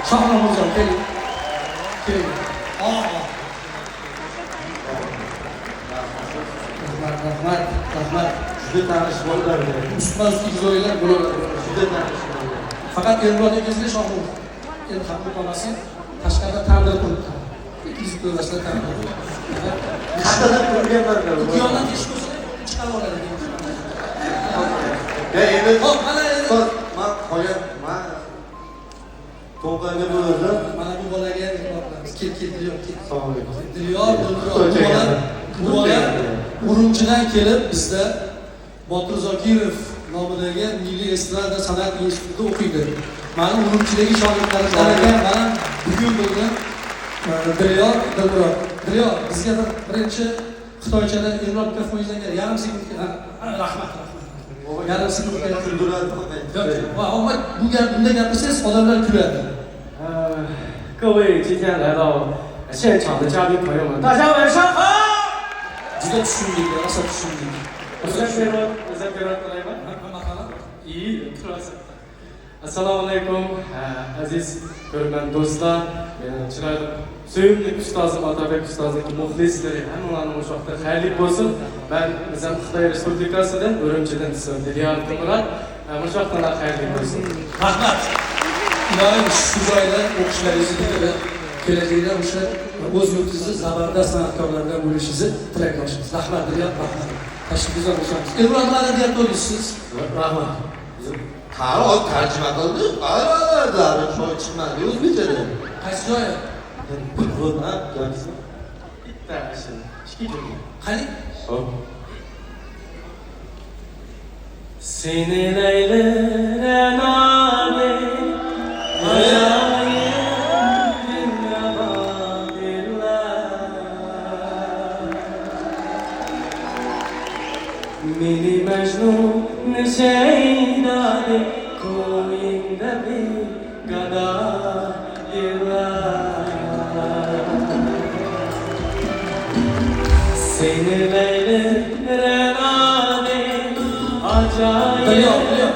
Shohron Mirzo, keling. Keling. Rahmat. Juda tanish bolalar. Ustma izoylar bo'ladi. Juda tanish bolalar. Faqat Elmurod akangizga shohron. Endi xatni qolmasin. Tashqarida tandir turibdi. Ikkinchi to'rasida tandir. Qattiq ko'rganman. Uyondan teshib qo'ysa, chiqarib oladi. Ya endi Hop, mana endi. Men qo'yib, men to'g'anga bo'ldim. Mana bu bolaga e'tiborlamiz. Kel, Dilyor, kel. Assalomu alaykum. Dilyor, bu bola Urumchidan kelib bizda Botir Zokirov nomidagi Milliy estrada san'at institutida o'qiydi. Mana Urumchidagi shogirdlarimdan ekan, mana bugun bo'lgan Dilyor, Dilyor bizga birinchi Xitoychada Elmurod aka foyizlangan yarim sekundga rahmat. Yarim sekundga Kuldiradi. Va omad bu gap bunday gapirsangiz odamlar kuladi. 各位今天来到现场的嘉宾朋友们，大家晚上好。 Juda tushundik, rosa tushundik. O'zbek qilayman. İyi, assalomu alaykum aziz ko'rgan do'stlar, meni chiroyli sevimli ustozim Otabek ustozning muxlislari hammalarning o'sha vaqtda xayrli bo'lsin. Men bizam Xitoy Respublikasidan Urumchidan Dilyor Timurod, o'sha vaqtlar xayrli bo'lsin. Rahmat. Iloyim shu joyda o'qishlaringizni kelajakda o'sha o'z yurtingizni zabardast san'atkorlardan bo'lishingizni tilaklashimiz. Rahmat, Dilyor, rahmat. Tashrifingizni olishamiz. Elmurod adabiyotda o'qiysiz. Rahmat. Qaror tarjima qildi. Qarorlar shoy chiqmadi o'zbekchada. Qaysi joyi? Bo'lma, gapsiz. Bitta ishim, ikki jumla. Qani? Hop. Seni laylaran ale Meni Mecnun şeydade koyunda bir gada Seni leyleran ale acayip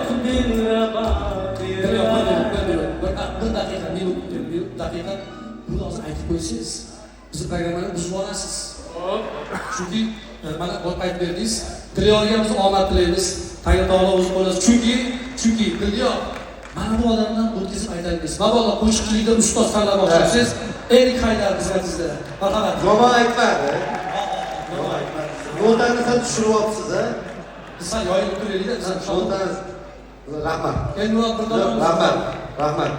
bir daqiqa bunu hozir aytib qo'ysangiz bizni programmani buzib olasiz. Chunki mana aytib berdingiz, Dilyorga biz omad tilaymiz, Tangri taolo o'zi qo'llasa. Chunki Dilyor mana bu odamdan o'tkazib aytaymiz. Mabodo qo'shiqchilikda ustoz tanlamoqchi bo'lsangiz, Erik Haydar xizmatingizda. Marhamat. Yomon aytmadi. Notani siz tushiryapsiz, ha? Biz yoyilib turaylik-da, biz Notani rahmat. Elmurod bir Rahmat.